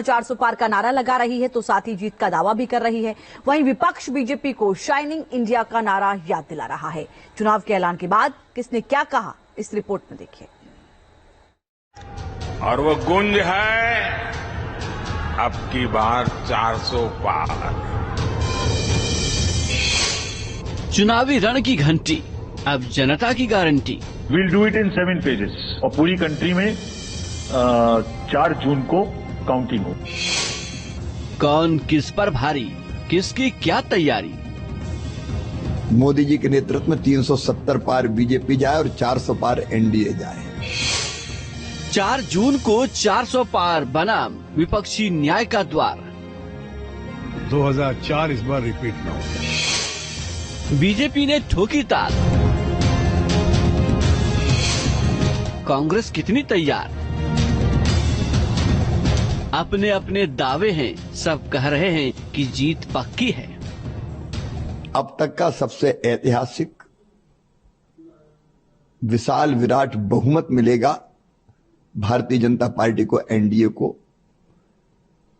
400 पार का नारा लगा रही है तो साथ ही जीत का दावा भी कर रही है। वहीं विपक्ष बीजेपी को शाइनिंग इंडिया का नारा याद दिला रहा है। चुनाव के ऐलान के बाद किसने क्या कहा, इस रिपोर्ट में देखिए। और वो गूंज है, अब की बार 400 पार। चुनावी रण की घंटी, अब जनता की guarantee. Will do it in 7 phases और पूरी कंट्री में 4 जून को काउंटिंग हो। कौन किस पर भारी, किसकी क्या तैयारी। मोदी जी के नेतृत्व में 370 पार बीजेपी जाए और 400 पार एनडीए जाए। 4 जून को 400 पार बना विपक्षी न्याय का द्वार। 2004 इस बार रिपीट न हो। बीजेपी ने ठोकी ताल। कांग्रेस कितनी तैयार। अपने अपने दावे हैं, सब कह रहे हैं कि जीत पक्की है। अब तक का सबसे ऐतिहासिक विशाल विराट बहुमत मिलेगा भारतीय जनता पार्टी को, एनडीए को,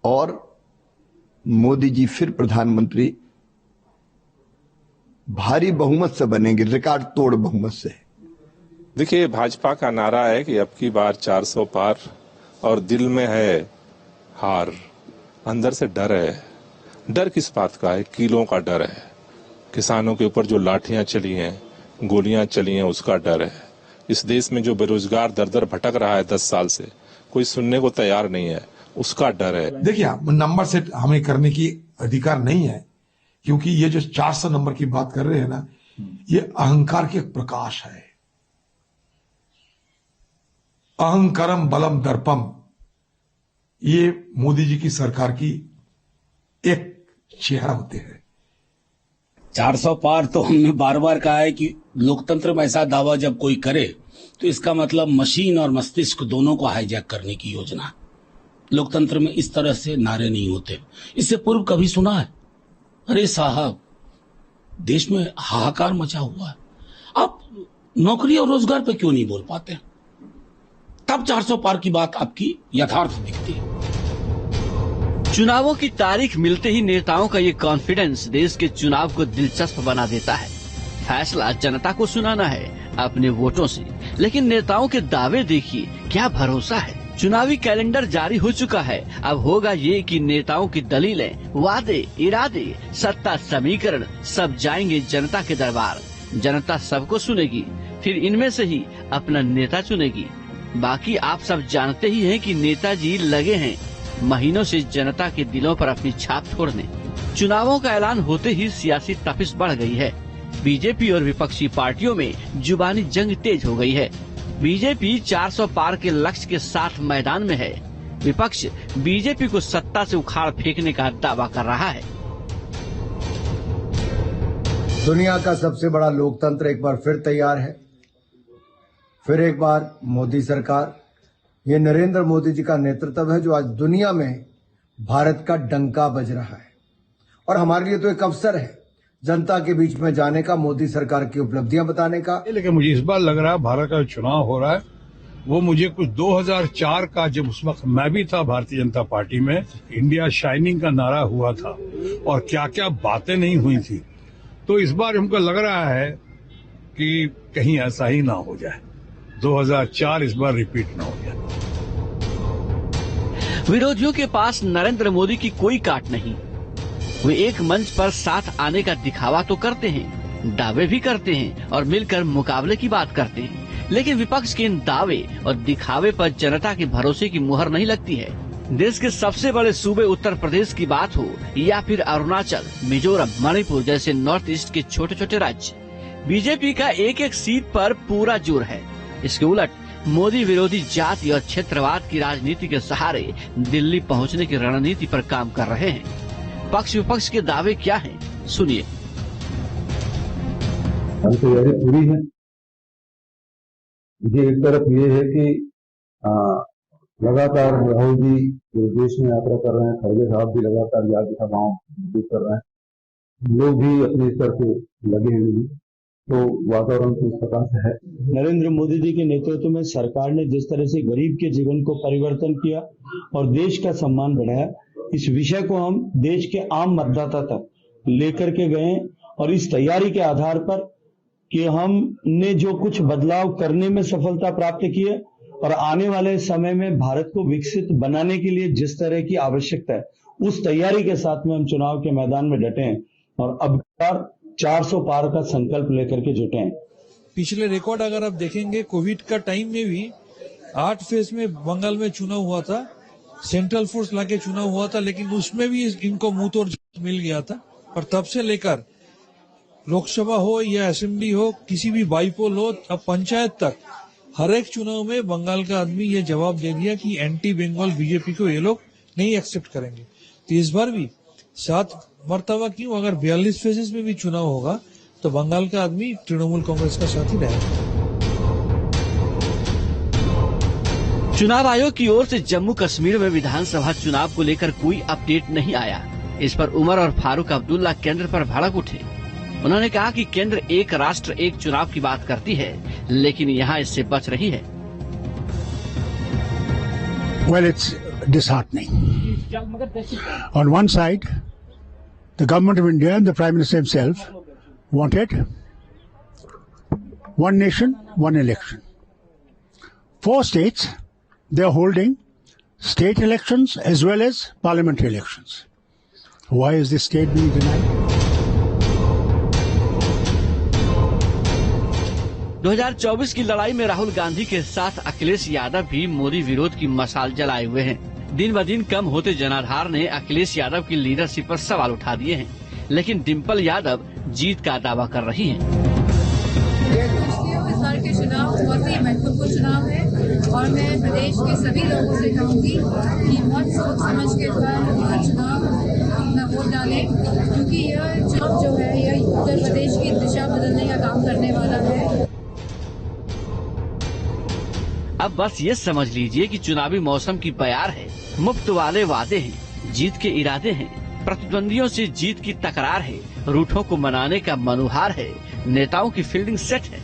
और मोदी जी फिर प्रधानमंत्री भारी बहुमत से बनेंगे, रिकॉर्ड तोड़ बहुमत से। देखिए, भाजपा का नारा है कि अब की बार 400 पार, और दिल में है हार, अंदर से डर है। डर किस बात का है? कीलों का डर है। किसानों के ऊपर जो लाठियां चली हैं, गोलियां चली हैं, उसका डर है। इस देश में जो बेरोजगार दर दर भटक रहा है 10 साल से, कोई सुनने को तैयार नहीं है, उसका डर है। देखिए, नंबर सेट हमें करने की अधिकार नहीं है, क्योंकि ये जो 400 नंबर की बात कर रहे हैं ना, ये अहंकार की एक प्रकाश है। अहंकारम बलम दर्पम, ये मोदी जी की सरकार की एक चेहरा होते हैं। 400 पार तो हमने बार बार कहा है कि लोकतंत्र में ऐसा दावा जब कोई करे तो इसका मतलब मशीन और मस्तिष्क दोनों को हाईजैक करने की योजना। लोकतंत्र में इस तरह से नारे नहीं होते। इससे पूर्व कभी सुना है? अरे साहब, देश में हाहाकार मचा हुआ है, आप नौकरी और रोजगार पे क्यों नहीं बोल पाते? तब 400 पार की बात आपकी यथार्थ दिखती है। चुनावों की तारीख मिलते ही नेताओं का ये कॉन्फिडेंस देश के चुनाव को दिलचस्प बना देता है। फैसला जनता को सुनाना है अपने वोटों से, लेकिन नेताओं के दावे देखिए, क्या भरोसा है। चुनावी कैलेंडर जारी हो चुका है। अब होगा ये कि नेताओं की दलीलें, वादे, इरादे, सत्ता समीकरण सब जाएंगे जनता के दरबार। जनता सबको सुनेगी, फिर इनमें से ही अपना नेता चुनेगी। बाकी आप सब जानते ही हैं कि नेताजी लगे हैं महीनों से जनता के दिलों पर अपनी छाप छोड़ने। चुनावों का ऐलान होते ही सियासी तपिश बढ़ गई है। बीजेपी और विपक्षी पार्टियों में जुबानी जंग तेज हो गई है। बीजेपी 400 पार के लक्ष्य के साथ मैदान में है। विपक्ष बीजेपी को सत्ता से उखाड़ फेंकने का दावा कर रहा है। दुनिया का सबसे बड़ा लोकतंत्र एक बार फिर तैयार है। फिर एक बार मोदी सरकार, ये नरेंद्र मोदी जी का नेतृत्व है जो आज दुनिया में भारत का डंका बज रहा है। और हमारे लिए तो एक अवसर है जनता के बीच में जाने का, मोदी सरकार की उपलब्धियां बताने का। लेकिन मुझे इस बार लग रहा है भारत का चुनाव हो रहा है वो मुझे कुछ 2004 का, जब उस वक्त मैं भी था भारतीय जनता पार्टी में, इंडिया शाइनिंग का नारा हुआ था और क्या क्या बातें नहीं हुई थी। तो इस बार हमको लग रहा है कि कहीं ऐसा ही ना हो जाए, 2004 इस बार रिपीट ना हो जाए। विरोधियों के पास नरेंद्र मोदी की कोई काट नहीं। वे एक मंच पर साथ आने का दिखावा तो करते हैं, दावे भी करते हैं और मिलकर मुकाबले की बात करते हैं, लेकिन विपक्ष के इन दावे और दिखावे पर जनता के भरोसे की मुहर नहीं लगती है। देश के सबसे बड़े सूबे उत्तर प्रदेश की बात हो या फिर अरुणाचल, मिजोरम, मणिपुर जैसे नॉर्थ ईस्ट के छोटे छोटे राज्य, बीजेपी का एक एक सीट पर पूरा जोर है। इसके उलट मोदी विरोधी जाति और क्षेत्रवाद की राजनीति के सहारे दिल्ली पहुंचने की रणनीति पर काम कर रहे हैं। पक्ष विपक्ष के दावे क्या हैं, सुनिए। तैयारी पूरी है। ये एक तरफ ये है कि लगातार राहुल जी जो देश में यात्रा कर रहे हैं, खड़गे साहब भी लगातार यात्रा सभाओं कर रहे हैं, लोग भी अपने स्तर से लगे हुए हैं। तो वातावरण तो इस प्रकार से है। नरेंद्र मोदी जी के नेतृत्व में सरकार ने जिस तरह से गरीब के जीवन को परिवर्तन किया और देश का सम्मान बढ़ाया, इस विषय को हम देश के आम मतदाता तक लेकर के गए और इस तैयारी के आधार पर कि हमने जो कुछ बदलाव करने में सफलता प्राप्त की है और आने वाले समय में भारत को विकसित बनाने के लिए जिस तरह की आवश्यकता है, उस तैयारी के साथ में हम चुनाव के मैदान में डटे हैं और अब 400 पार का संकल्प लेकर के जुटे हैं। पिछले रिकॉर्ड अगर आप देखेंगे, कोविड का टाइम में भी 8 फेज में बंगाल में चुनाव हुआ था, सेंट्रल फोर्स लाके चुनाव हुआ था, लेकिन उसमें भी इनको मुंह तोड़ मिल गया था। और तब से लेकर लोकसभा हो या असेंबली हो, किसी भी बाईपोल हो, अब पंचायत तक, हर एक चुनाव में बंगाल का आदमी ये जवाब दे दिया कि एंटी बंगाल बीजेपी को ये लोग नहीं एक्सेप्ट करेंगे। तो इस बार भी 7 मरतबा क्यों, अगर 42 फेजेस में भी चुनाव होगा तो बंगाल का आदमी तृणमूल कांग्रेस का साथी रहेगा। चुनाव आयोग की ओर से जम्मू कश्मीर में विधानसभा चुनाव को लेकर कोई अपडेट नहीं आया। इस पर उमर और फारूक अब्दुल्ला केंद्र पर भड़क उठे। उन्होंने कहा कि केंद्र एक राष्ट्र एक चुनाव की बात करती है, लेकिन यहाँ इससे बच रही है। Well, it's disheartening. On one side, the government of India and the Prime Minister himself wanted one nation, one election. 4 states, they are holding state elections as well as parliamentary elections. Why is this state being denied? 2024 की लड़ाई में राहुल गांधी के साथ अखिलेश यादव भी मोदी विरोध की मशाल जलाए हुए हैं। दिन ब दिन कम होते जनाधार ने अखिलेश यादव की लीडरशिप पर सवाल उठा दिए हैं, लेकिन डिम्पल यादव जीत का दावा कर रही हैं। इस बार के चुनाव बहुत ही महत्वपूर्ण चुनाव है और मैं प्रदेश के सभी लोगों से कहूँगी कि बहुत सोच समझ के चुनाव अपना वोट डालें, क्योंकि यह चुनाव जो है यह उत्तर प्रदेश की दिशा बदलने का काम करने वाला है। अब बस ये समझ लीजिए कि चुनावी मौसम की बयार है, मुफ्त वाले वादे हैं, जीत के इरादे हैं, प्रतिद्वंदियों से जीत की तकरार है, रूठों को मनाने का मनुहार है, नेताओं की फील्डिंग सेट है।